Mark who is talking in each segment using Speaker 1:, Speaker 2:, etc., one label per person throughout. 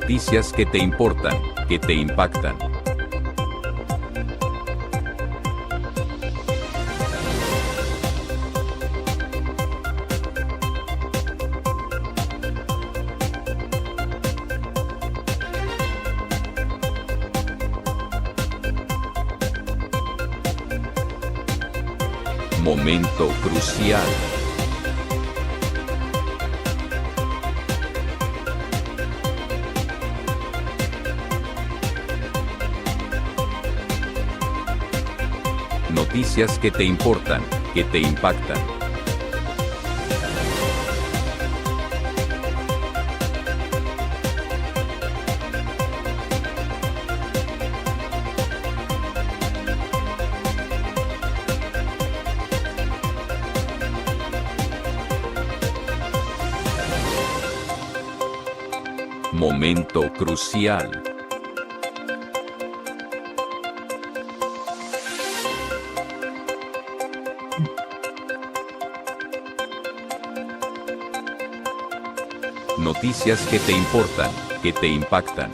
Speaker 1: Noticias que te importan, que te impactan. Momento crucial. Noticias que te importan, que te impactan. Momento crucial. Noticias que te importan, que te impactan.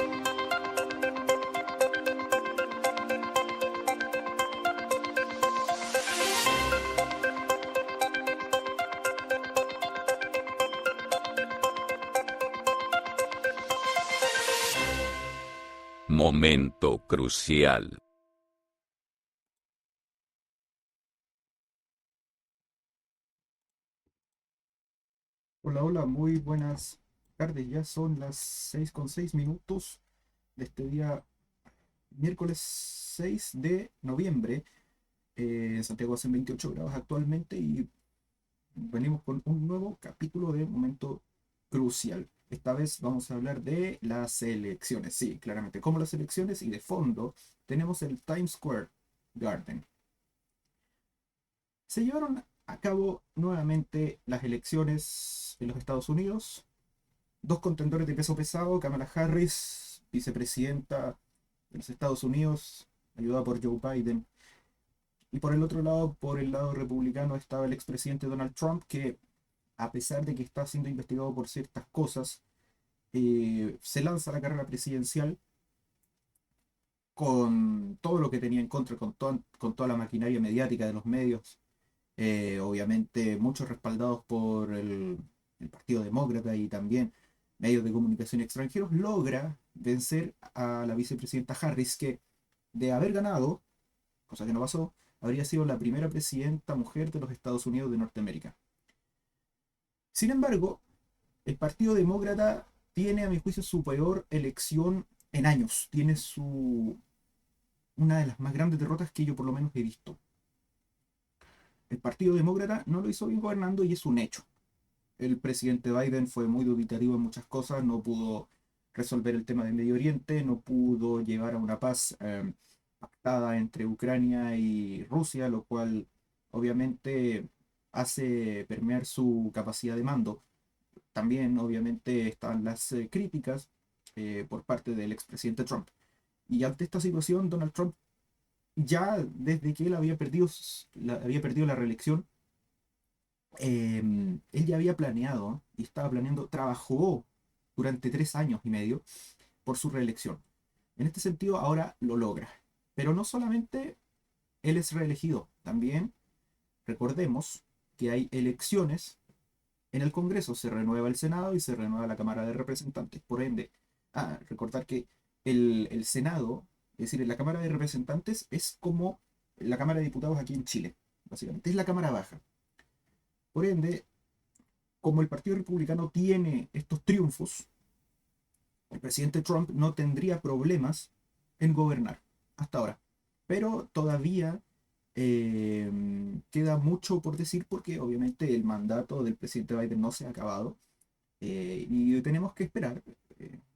Speaker 1: Momento crucial.
Speaker 2: Hola, hola, muy buenas tardes. Ya son las 6:06 de este día, miércoles 6 de noviembre. En Santiago hacen 28 grados actualmente y venimos con un nuevo capítulo de Momento Crucial. Esta vez vamos a hablar de las elecciones. Sí, claramente, como las elecciones, y de fondo tenemos el Times Square Garden. Se llevaron a cabo nuevamente las elecciones en los Estados Unidos. Dos contendores de peso pesado: Kamala Harris, vicepresidenta de los Estados Unidos, ayudada por Joe Biden. Y por el otro lado, por el lado republicano, estaba el expresidente Donald Trump, que a pesar de que está siendo investigado por ciertas cosas, se lanza a la carrera presidencial con todo lo que tenía en contra, con toda la maquinaria mediática de los medios, obviamente muchos respaldados por el Partido Demócrata y también medios de comunicación extranjeros. Logra vencer a la vicepresidenta Harris, que de haber ganado, cosa que no pasó, habría sido la primera presidenta mujer de los Estados Unidos de Norteamérica. Sin embargo, el Partido Demócrata tiene, a mi juicio, su peor elección en años. Tiene una de las más grandes derrotas que yo por lo menos he visto. El Partido Demócrata no lo hizo bien gobernando y es un hecho. El presidente Biden fue muy dubitativo en muchas cosas, no pudo resolver el tema de Medio Oriente, no pudo llevar a una paz pactada entre Ucrania y Rusia, lo cual obviamente hace permear su capacidad de mando. También obviamente están las críticas por parte del expresidente Trump. Y ante esta situación, Donald Trump, ya desde que él había perdido la reelección, él ya había planeado y estaba planeando, trabajó durante 3 años y medio por su reelección. En este sentido, ahora lo logra. Pero no solamente él es reelegido, también recordemos que hay elecciones en el Congreso, se renueva el Senado y se renueva la Cámara de Representantes. Por ende, recordar que el Senado, es decir, la Cámara de Representantes es como la Cámara de Diputados aquí en Chile, básicamente, es la Cámara Baja. Por ende, como el Partido Republicano tiene estos triunfos, el presidente Trump no tendría problemas en gobernar hasta ahora. Pero todavía eh, queda mucho por decir, porque obviamente el mandato del presidente Biden no se ha acabado, y tenemos que esperar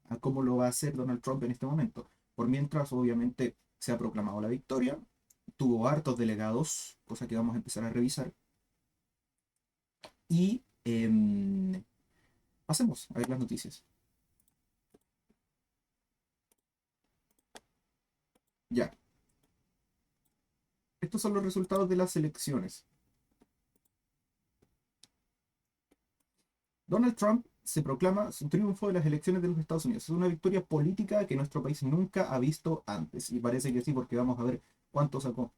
Speaker 2: a cómo lo va a hacer Donald Trump en este momento. Por mientras, obviamente, se ha proclamado la victoria, tuvo hartos delegados, cosa que vamos a empezar a revisar, y pasemos a ver las noticias. Ya, estos son los resultados de las elecciones. Donald Trump se proclama su triunfo de las elecciones de los Estados Unidos. Es una victoria política que nuestro país nunca ha visto antes. Y parece que sí, porque vamos a ver cuánto sacó.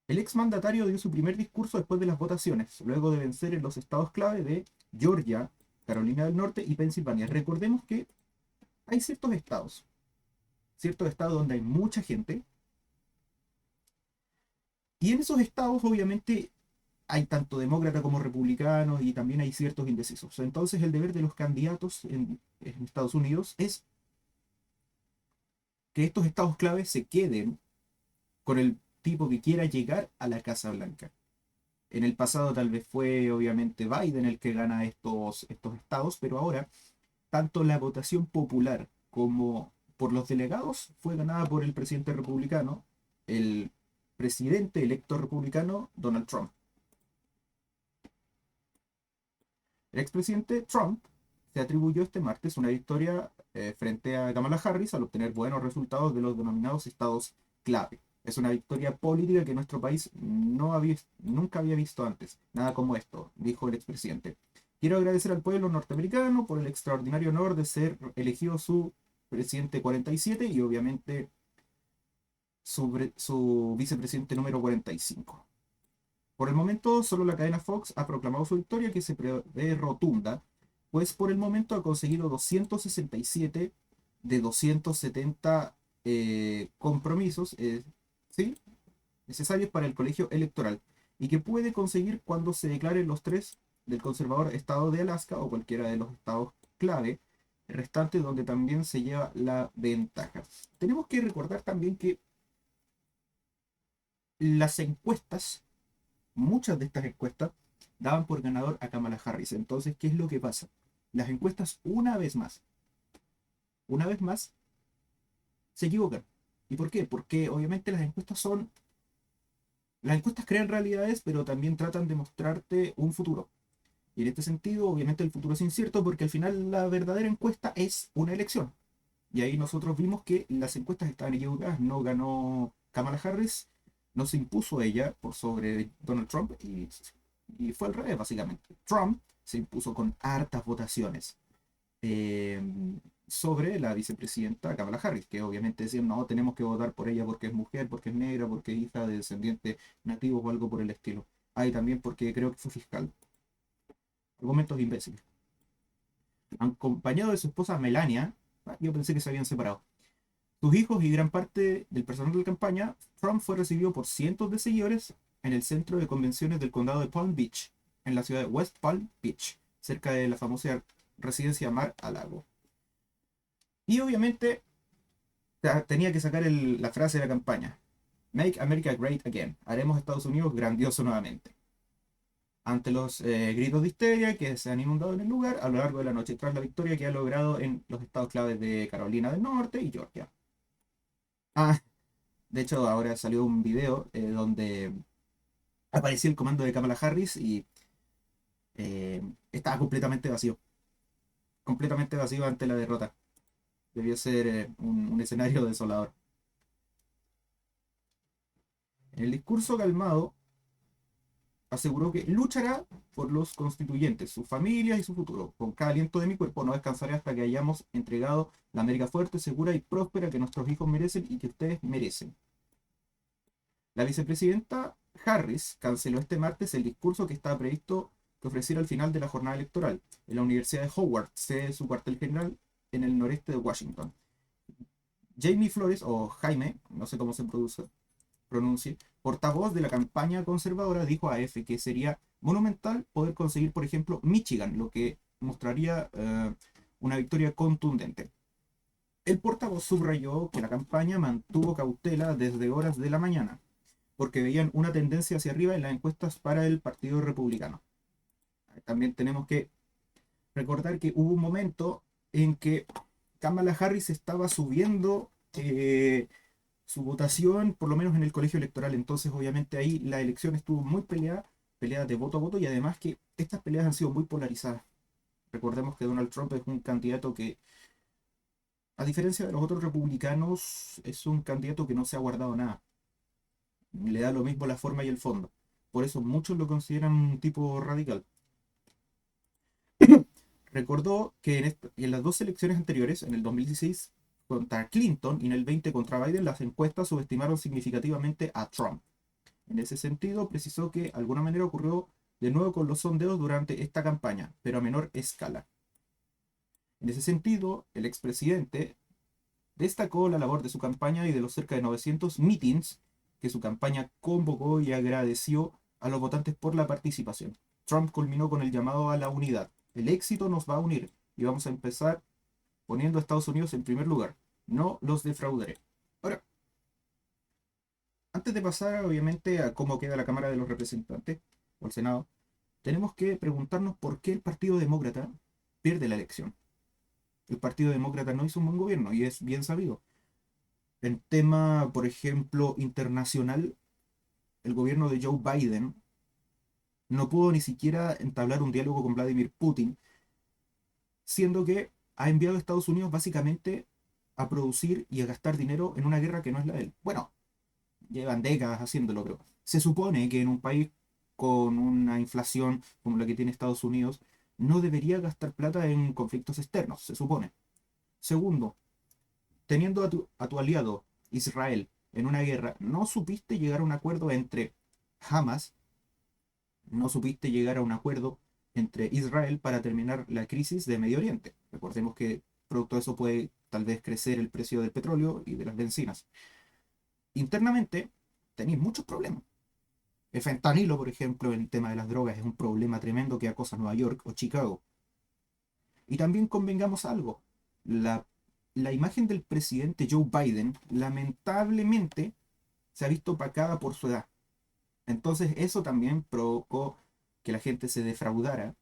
Speaker 2: El exmandatario dio su primer discurso después de las votaciones, luego de vencer en los estados clave de Georgia, Carolina del Norte y Pensilvania. Recordemos que hay ciertos estados donde hay mucha gente, y en esos estados obviamente hay tanto demócratas como republicanos y también hay ciertos indecisos. Entonces el deber de los candidatos en Estados Unidos es que estos estados clave se queden con el tipo que quiera llegar a la Casa Blanca. En el pasado tal vez fue obviamente Biden el que gana estos estados, pero ahora tanto la votación popular como por los delegados fue ganada por el presidente republicano, el presidente electo republicano Donald Trump. El expresidente Trump se atribuyó este martes una victoria frente a Kamala Harris al obtener buenos resultados de los denominados estados clave. Es una victoria política que nuestro país nunca había visto antes. Nada como esto, dijo el expresidente. Quiero agradecer al pueblo norteamericano por el extraordinario honor de ser elegido su presidente 47 y obviamente su vicepresidente número 45. Por el momento, solo la cadena Fox ha proclamado su victoria, que se prevé rotunda, pues por el momento ha conseguido 267 de 270 compromisos, ¿sí?, necesarios para el colegio electoral, y que puede conseguir cuando se declaren los tres del conservador estado de Alaska o cualquiera de los estados clave restantes donde también se lleva la ventaja. Tenemos que recordar también que las encuestas, muchas de estas encuestas, daban por ganador a Kamala Harris. Entonces, ¿qué es lo que pasa? Las encuestas una vez más, se equivocan. ¿Y por qué? Porque obviamente las encuestas crean realidades, pero también tratan de mostrarte un futuro. Y en este sentido, obviamente el futuro es incierto porque al final la verdadera encuesta es una elección. Y ahí nosotros vimos que las encuestas estaban equivocadas, no ganó Kamala Harris, no se impuso ella por sobre Donald Trump y fue al revés, básicamente. Trump se impuso con hartas votaciones eh, sobre la vicepresidenta Kamala Harris, que obviamente decían, no, tenemos que votar por ella porque es mujer, porque es negra, porque es hija de descendientes nativos o algo por el estilo. Ah, y también porque creo que fue fiscal. Argumentos imbéciles. Acompañado de su esposa Melania, yo pensé que se habían separado. Sus hijos y gran parte del personal de campaña, Trump fue recibido por cientos de seguidores en el centro de convenciones del condado de Palm Beach, en la ciudad de West Palm Beach, cerca de la famosa residencia Mar-a-Lago. Y obviamente tenía que sacar la frase de la campaña: Make America Great Again. Haremos Estados Unidos grandioso nuevamente. Ante los gritos de histeria que se han inundado en el lugar a lo largo de la noche, tras la victoria que ha logrado en los estados claves de Carolina del Norte y Georgia. Ah, de hecho, ahora salió un video donde apareció el comando de Kamala Harris y eh, estaba completamente vacío ante la derrota. Debió ser un escenario desolador. En el discurso calmado, aseguró que luchará por los constituyentes, sus familias y su futuro. Con cada aliento de mi cuerpo no descansaré hasta que hayamos entregado la América fuerte, segura y próspera que nuestros hijos merecen y que ustedes merecen. La vicepresidenta Harris canceló este martes el discurso que estaba previsto que ofreciera al final de la jornada electoral en la Universidad de Howard, sede de su cuartel general en el noreste de Washington. Jamie Flores, o Jaime, no sé cómo se pronuncie, portavoz de la campaña conservadora, dijo a AF que sería monumental poder conseguir, por ejemplo, Michigan, lo que mostraría una victoria contundente. El portavoz subrayó que la campaña mantuvo cautela desde horas de la mañana, porque veían una tendencia hacia arriba en las encuestas para el Partido Republicano. También tenemos que recordar que hubo un momento en que Kamala Harris estaba subiendo su votación, por lo menos en el colegio electoral. Entonces, obviamente, ahí la elección estuvo muy peleada de voto a voto, y además que estas peleas han sido muy polarizadas. Recordemos que Donald Trump es un candidato que, a diferencia de los otros republicanos, es un candidato que no se ha guardado nada. Le da lo mismo la forma y el fondo. Por eso muchos lo consideran un tipo radical. recordó que en las dos elecciones anteriores, en el 2016 contra Clinton y en el 20 contra Biden, las encuestas subestimaron significativamente a Trump. En ese sentido, precisó que de alguna manera ocurrió de nuevo con los sondeos durante esta campaña, pero a menor escala. En ese sentido, el expresidente destacó la labor de su campaña y de los cerca de 900 meetings que su campaña convocó y agradeció a los votantes por la participación. Trump culminó con el llamado a la unidad. El éxito nos va a unir y vamos a empezar poniendo a Estados Unidos en primer lugar. No los defraudaré. Ahora, antes de pasar obviamente a cómo queda la Cámara de los Representantes o el Senado, tenemos que preguntarnos por qué el Partido Demócrata pierde la elección. El Partido Demócrata no hizo un buen gobierno y es bien sabido. En tema, por ejemplo, internacional, el gobierno de Joe Biden no pudo ni siquiera entablar un diálogo con Vladimir Putin, siendo que ha enviado a Estados Unidos básicamente a producir y a gastar dinero en una guerra que no es la de él. Bueno, llevan décadas haciéndolo, pero se supone que en un país con una inflación como la que tiene Estados Unidos, no debería gastar plata en conflictos externos, se supone. Segundo, teniendo a tu aliado Israel en una guerra, no supiste llegar a un acuerdo entre Hamas, no supiste llegar a un acuerdo entre Israel para terminar la crisis de Medio Oriente. Recordemos que producto de eso puede tal vez crecer el precio del petróleo y de las bencinas. Internamente tenéis muchos problemas. El fentanilo, por ejemplo, en el tema de las drogas, es un problema tremendo que acosa Nueva York o Chicago. Y también convengamos algo, la, la imagen del presidente Joe Biden lamentablemente se ha visto opacada por su edad. Entonces eso también provocó que la gente se defraudara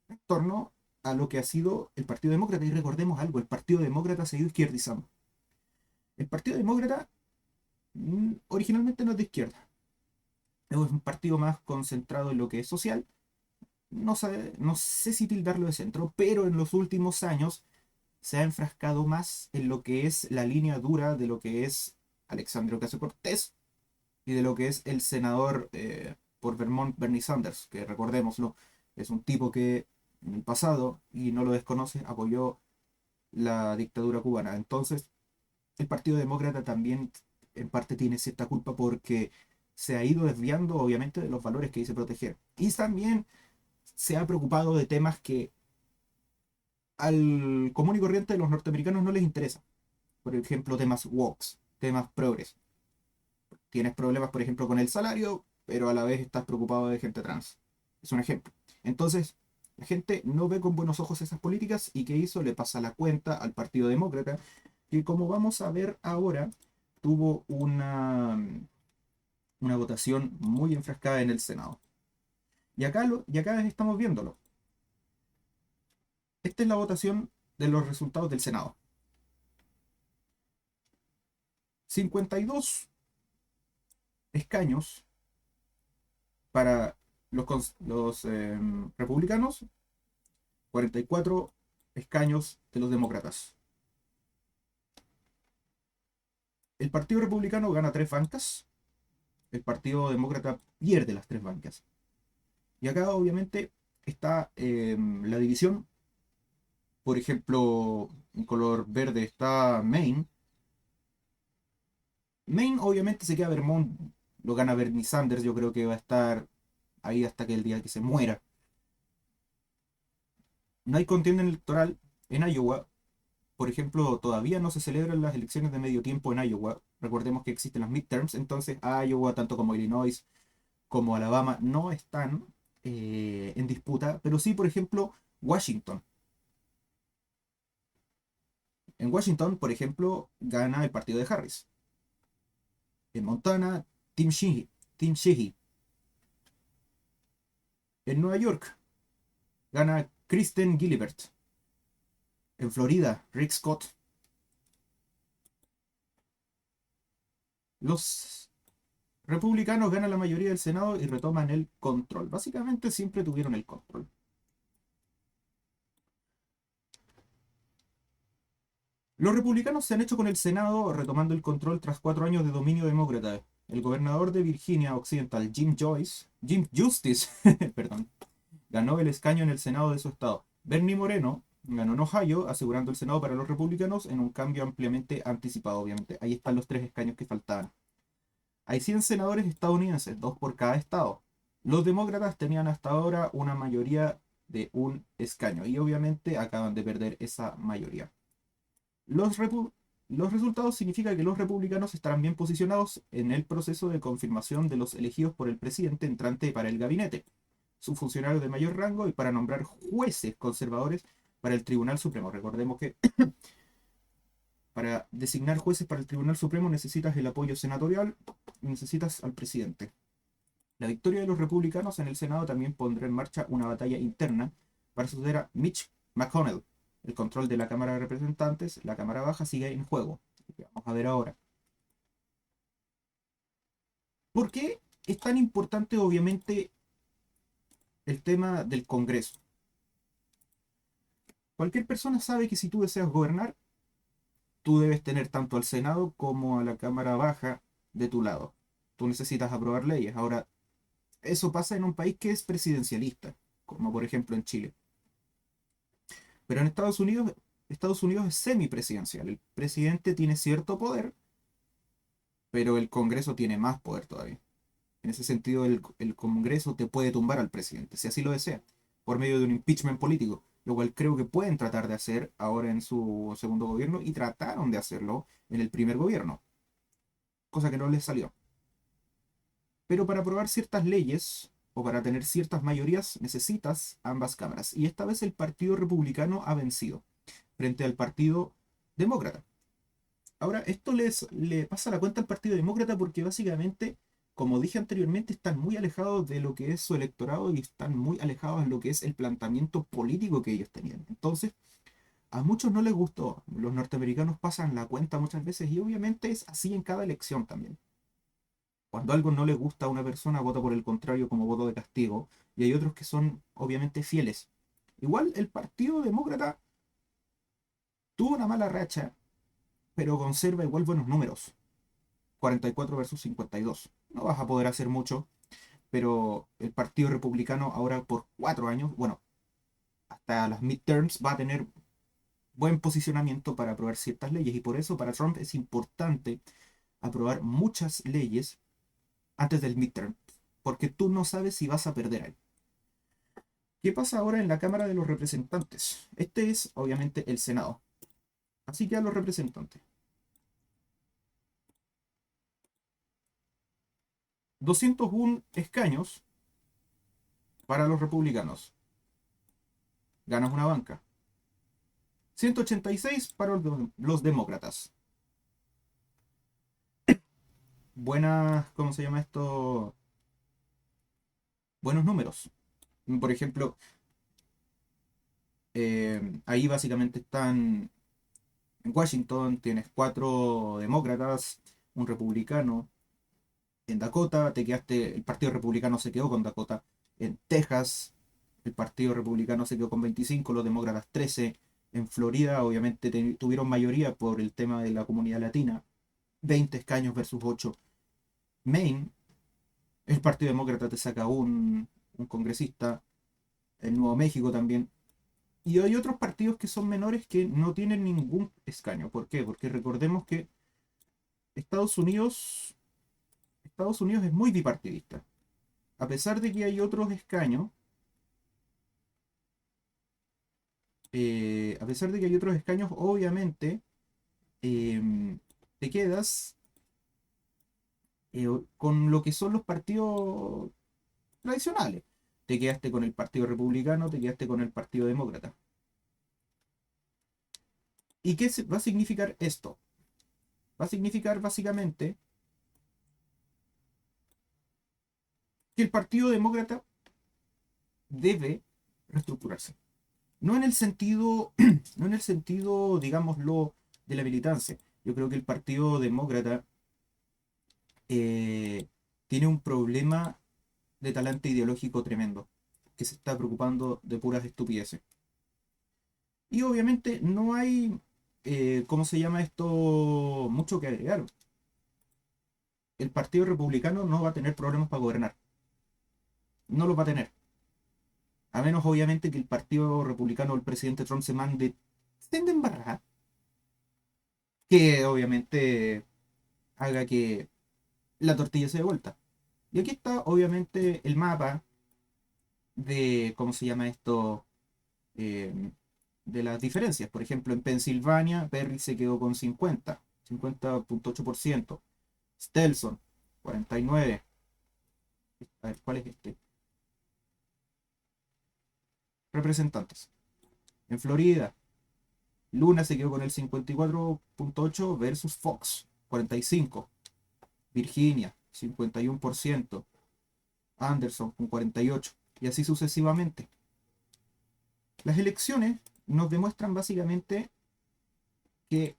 Speaker 2: en torno a lo que ha sido el Partido Demócrata. Y recordemos algo, el Partido Demócrata se ha ido izquierdizando. El Partido Demócrata originalmente no es de izquierda, es un partido más concentrado en lo que es social. No sé si tildarlo de centro, pero en los últimos años se ha enfrascado más en lo que es la línea dura de lo que es Alexandria Ocasio-Cortez y de lo que es el senador por Vermont, Bernie Sanders, que recordémoslo, es un tipo que en el pasado, y no lo desconoce, apoyó la dictadura cubana. Entonces, el Partido Demócrata también en parte tiene cierta culpa porque se ha ido desviando obviamente de los valores que dice proteger. Y también se ha preocupado de temas que al común y corriente de los norteamericanos no les interesa. Por ejemplo, temas woke, temas progres. Tienes problemas, por ejemplo, con el salario, pero a la vez estás preocupado de gente trans. Es un ejemplo. Entonces, la gente no ve con buenos ojos esas políticas y ¿qué hizo? Le pasa la cuenta al Partido Demócrata, que como vamos a ver ahora, tuvo una votación muy enfrascada en el Senado. Y acá estamos viéndolo. Esta es la votación de los resultados del Senado. 52 escaños para los republicanos, 44 escaños de los demócratas. El Partido Republicano gana 3 bancas, el Partido Demócrata pierde las 3 bancas. Y acá obviamente está la división. Por ejemplo, en color verde está Maine. Maine obviamente se queda Vermont, lo gana Bernie Sanders, yo creo que va a estar ahí hasta que el día que se muera. No hay contienda electoral en Iowa. Por ejemplo, todavía no se celebran las elecciones de medio tiempo en Iowa. Recordemos que existen las midterms, entonces Iowa, tanto como Illinois como Alabama, no están en disputa, pero sí, por ejemplo, Washington. En Washington, por ejemplo, gana el partido de Harris. En Montana, Tim Sheehy. En Nueva York, gana Kristen Gillibrand. En Florida, Rick Scott. Los republicanos ganan la mayoría del Senado y retoman el control. Básicamente siempre tuvieron el control. Los republicanos se han hecho con el Senado retomando el control tras 4 años de dominio demócrata. El gobernador de Virginia Occidental, Jim Justice, perdón, ganó el escaño en el Senado de su estado. Bernie Moreno ganó en Ohio, asegurando el Senado para los republicanos en un cambio ampliamente anticipado, obviamente. Ahí están los 3 escaños que faltaban. Hay 100 senadores estadounidenses, 2 por cada estado. Los demócratas tenían hasta ahora una mayoría de un escaño y obviamente acaban de perder esa mayoría. Los, los resultados significan que los republicanos estarán bien posicionados en el proceso de confirmación de los elegidos por el presidente entrante para el gabinete, sus funcionarios de mayor rango y para nombrar jueces conservadores para el Tribunal Supremo. Recordemos que para designar jueces para el Tribunal Supremo necesitas el apoyo senatorial y necesitas al presidente. La victoria de los republicanos en el Senado también pondrá en marcha una batalla interna para suceder a Mitch McConnell. El control de la Cámara de Representantes, la Cámara Baja, sigue en juego. Vamos a ver ahora. ¿Por qué es tan importante, obviamente, el tema del Congreso? Cualquier persona sabe que si tú deseas gobernar, tú debes tener tanto al Senado como a la Cámara Baja de tu lado. Tú necesitas aprobar leyes. Ahora, eso pasa en un país que es presidencialista, como por ejemplo en Chile. Pero en Estados Unidos es semipresidencial. El presidente tiene cierto poder, pero el Congreso tiene más poder todavía. En ese sentido, el Congreso te puede tumbar al presidente, si así lo desea, por medio de un impeachment político, lo cual creo que pueden tratar de hacer ahora en su segundo gobierno y trataron de hacerlo en el primer gobierno, cosa que no les salió. Pero para aprobar ciertas leyes o para tener ciertas mayorías necesitas ambas cámaras. Y esta vez el Partido Republicano ha vencido frente al Partido Demócrata. Ahora, esto le pasa la cuenta al Partido Demócrata porque básicamente, como dije anteriormente, están muy alejados de lo que es su electorado y están muy alejados de lo que es el planteamiento político que ellos tenían. Entonces, a muchos no les gustó. Los norteamericanos pasan la cuenta muchas veces y obviamente es así en cada elección también. Cuando algo no le gusta a una persona, vota por el contrario como voto de castigo, y hay otros que son obviamente fieles. Igual el Partido Demócrata tuvo una mala racha, pero conserva igual buenos números. 44 versus 52. No vas a poder hacer mucho, pero el Partido Republicano ahora por 4 años, bueno, hasta las midterms va a tener buen posicionamiento para aprobar ciertas leyes y por eso para Trump es importante aprobar muchas leyes antes del midterm, porque tú no sabes si vas a perder ahí. ¿Qué pasa ahora en la Cámara de los Representantes? Este es obviamente el Senado. Así que a los representantes. 201 escaños para los republicanos. Ganas una banca. 186 para los demócratas. Buenas, ¿cómo se llama esto? Buenos números. Por ejemplo, ahí básicamente están en Washington, tienes 4 demócratas, un republicano. En Dakota, el Partido Republicano se quedó con Dakota. En Texas, el Partido Republicano se quedó con 25, los demócratas 13. En Florida, obviamente, tuvieron mayoría por el tema de la comunidad latina, 20 escaños versus 8. Maine, el Partido Demócrata te saca un congresista. En Nuevo México también. Y hay otros partidos que son menores que no tienen ningún escaño. ¿Por qué? Porque recordemos que Estados Unidos, Estados Unidos es muy bipartidista. A pesar de que hay otros escaños, a pesar de que hay otros escaños, obviamente te quedas con lo que son los partidos tradicionales. Te quedaste con el Partido Republicano, te quedaste con el Partido Demócrata. ¿Y qué va a significar esto? Va a significar básicamente que el Partido Demócrata debe reestructurarse. No en el sentido, no en el sentido, digámoslo, de la militancia. Yo creo que el Partido Demócrata eh, tiene un problema de talante ideológico tremendo, que se está preocupando de puras estupideces. Y obviamente no hay, ¿cómo se llama esto? Mucho que agregar. El Partido Republicano no va a tener problemas para gobernar. No los va a tener. A menos obviamente que el Partido Republicano o el presidente Trump se mande senda embarrada, que obviamente haga que la tortilla se dé vuelta. Y aquí está obviamente el mapa de, ¿cómo se llama esto? Eh, de las diferencias. Por ejemplo, en Pensilvania, Perry se quedó con 50.8%. Stelson, 49%. A ver, ¿cuál es este? Representantes. En Florida, Luna se quedó con el 54.8% versus Fox, 45%. Virginia, 51%. Anderson, con 48%. Y así sucesivamente. Las elecciones nos demuestran básicamente que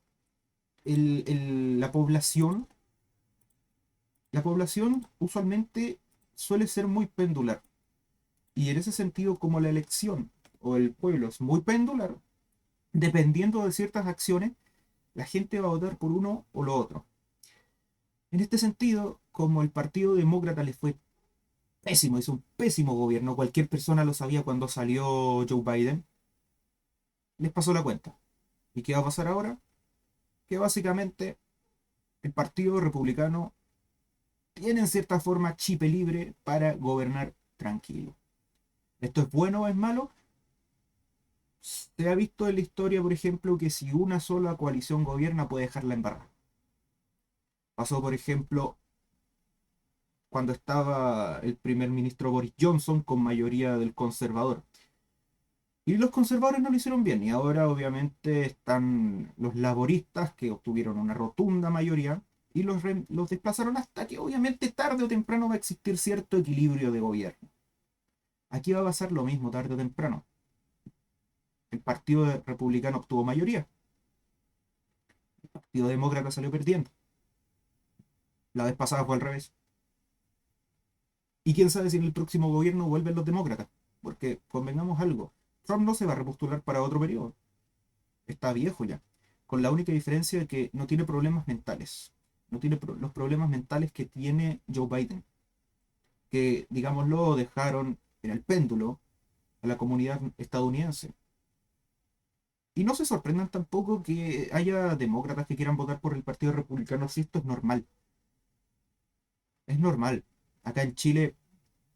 Speaker 2: la población usualmente suele ser muy pendular. Y en ese sentido, como la elección o el pueblo es muy pendular, dependiendo de ciertas acciones, la gente va a votar por uno o lo otro. En este sentido, como el Partido Demócrata le fue pésimo, hizo un pésimo gobierno, cualquier persona lo sabía cuando salió Joe Biden, les pasó la cuenta. ¿Y qué va a pasar ahora? Que básicamente el Partido Republicano tiene en cierta forma chip libre para gobernar tranquilo. ¿Esto es bueno o es malo? Se ha visto en la historia, por ejemplo, que si una sola coalición gobierna puede dejarla embarrada. Pasó, por ejemplo, cuando estaba el primer ministro Boris Johnson con mayoría del conservador. Y los conservadores no lo hicieron bien. Y ahora obviamente están los laboristas que obtuvieron una rotunda mayoría y los desplazaron hasta que obviamente tarde o temprano va a existir cierto equilibrio de gobierno. Aquí va a pasar lo mismo tarde o temprano. El Partido Republicano obtuvo mayoría. El Partido Demócrata salió perdiendo. La vez pasada fue al revés. Y quién sabe si en el próximo gobierno vuelven los demócratas. Porque convengamos algo. Trump no se va a repostular para otro periodo. Está viejo ya. Con la única diferencia de que no tiene problemas mentales. No tiene los problemas mentales que tiene Joe Biden. Que, digámoslo, dejaron en el péndulo a la comunidad estadounidense. Y no se sorprendan tampoco que haya demócratas que quieran votar por el Partido Republicano si esto es normal. Es normal. Acá en Chile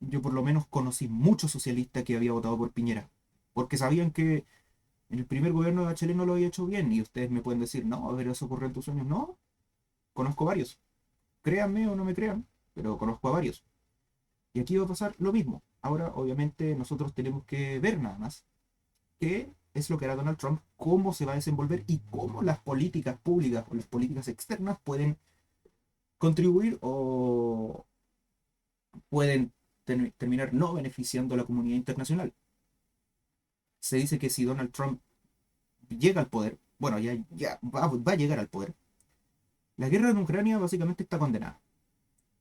Speaker 2: yo por lo menos conocí muchos socialistas que había votado por Piñera. Porque sabían que en el primer gobierno de Bachelet no lo había hecho bien. Y ustedes me pueden decir, no, a ver, eso ocurrió en tus sueños. No, conozco varios. Créanme o no me crean, pero conozco a varios. Y aquí va a pasar lo mismo. Ahora, obviamente, nosotros tenemos que ver nada más qué es lo que hará Donald Trump, cómo se va a desenvolver y cómo las políticas públicas o las políticas externas pueden contribuir o pueden terminar no beneficiando a la comunidad internacional. Se dice que si Donald Trump llega al poder, bueno, ya va a llegar al poder, la guerra en Ucrania básicamente está condenada.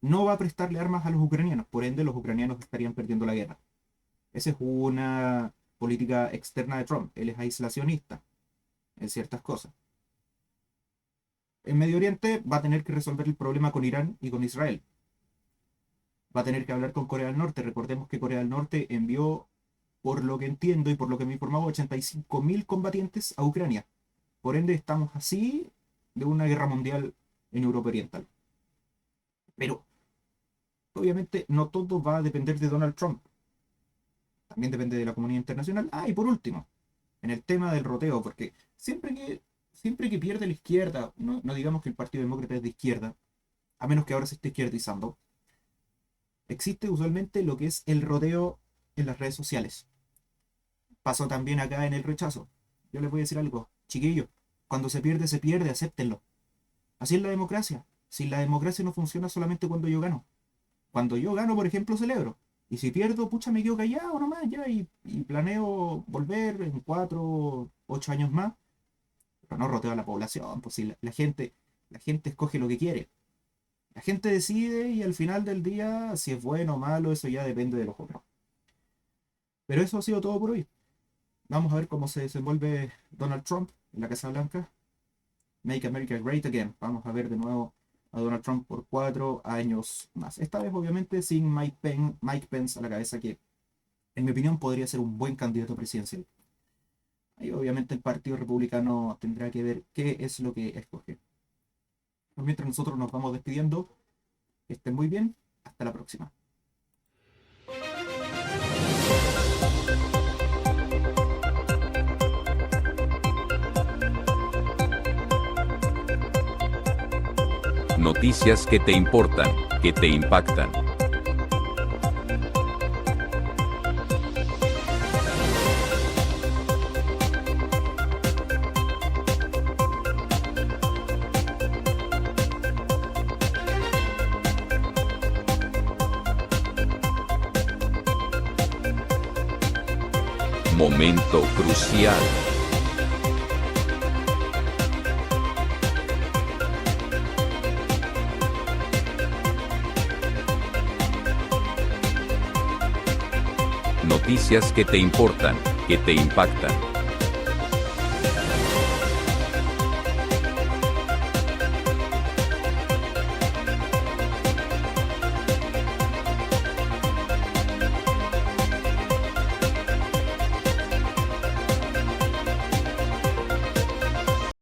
Speaker 2: No va a prestarle armas a los ucranianos, por ende los ucranianos estarían perdiendo la guerra. Esa es una política externa de Trump. Él es aislacionista en ciertas cosas. En Medio Oriente va a tener que resolver el problema con Irán y con Israel. Va a tener que hablar con Corea del Norte. Recordemos que Corea del Norte envió, por lo que entiendo y por lo que me he informado, 85.000 combatientes a Ucrania. Por ende, estamos así de una guerra mundial en Europa Oriental. Pero, obviamente, no todo va a depender de Donald Trump. También depende de la comunidad internacional. Ah, y por último, en el tema del roteo, porque siempre que pierde la izquierda, no digamos que el Partido Demócrata es de izquierda, a menos que ahora se esté izquierdizando, existe usualmente lo que es el rodeo en las redes sociales. Pasó también acá en el rechazo. Yo les voy a decir algo, chiquillos, cuando se pierde, acéptenlo. Así es la democracia. Si la democracia no funciona solamente cuando yo gano. Cuando yo gano, por ejemplo, celebro. Y si pierdo, pucha, me quedo callado nomás ya y planeo volver en 4, 8 años más. Pero no roteo a la población, pues si la gente escoge lo que quiere. La gente decide y al final del día, si es bueno o malo, eso ya depende de los otros. Pero eso ha sido todo por hoy. Vamos a ver cómo se desenvuelve Donald Trump en la Casa Blanca. Make America Great Again. Vamos a ver de nuevo a Donald Trump por 4 años más. Esta vez obviamente sin Mike Pence a la cabeza, que en mi opinión, podría ser un buen candidato presidencial. Ahí obviamente el Partido Republicano tendrá que ver qué es lo que escoge. Mientras nosotros nos vamos despidiendo, que estén muy bien, hasta la próxima.
Speaker 1: Noticias que te importan, que te impactan. Momento crucial. Noticias que te importan, que te impactan.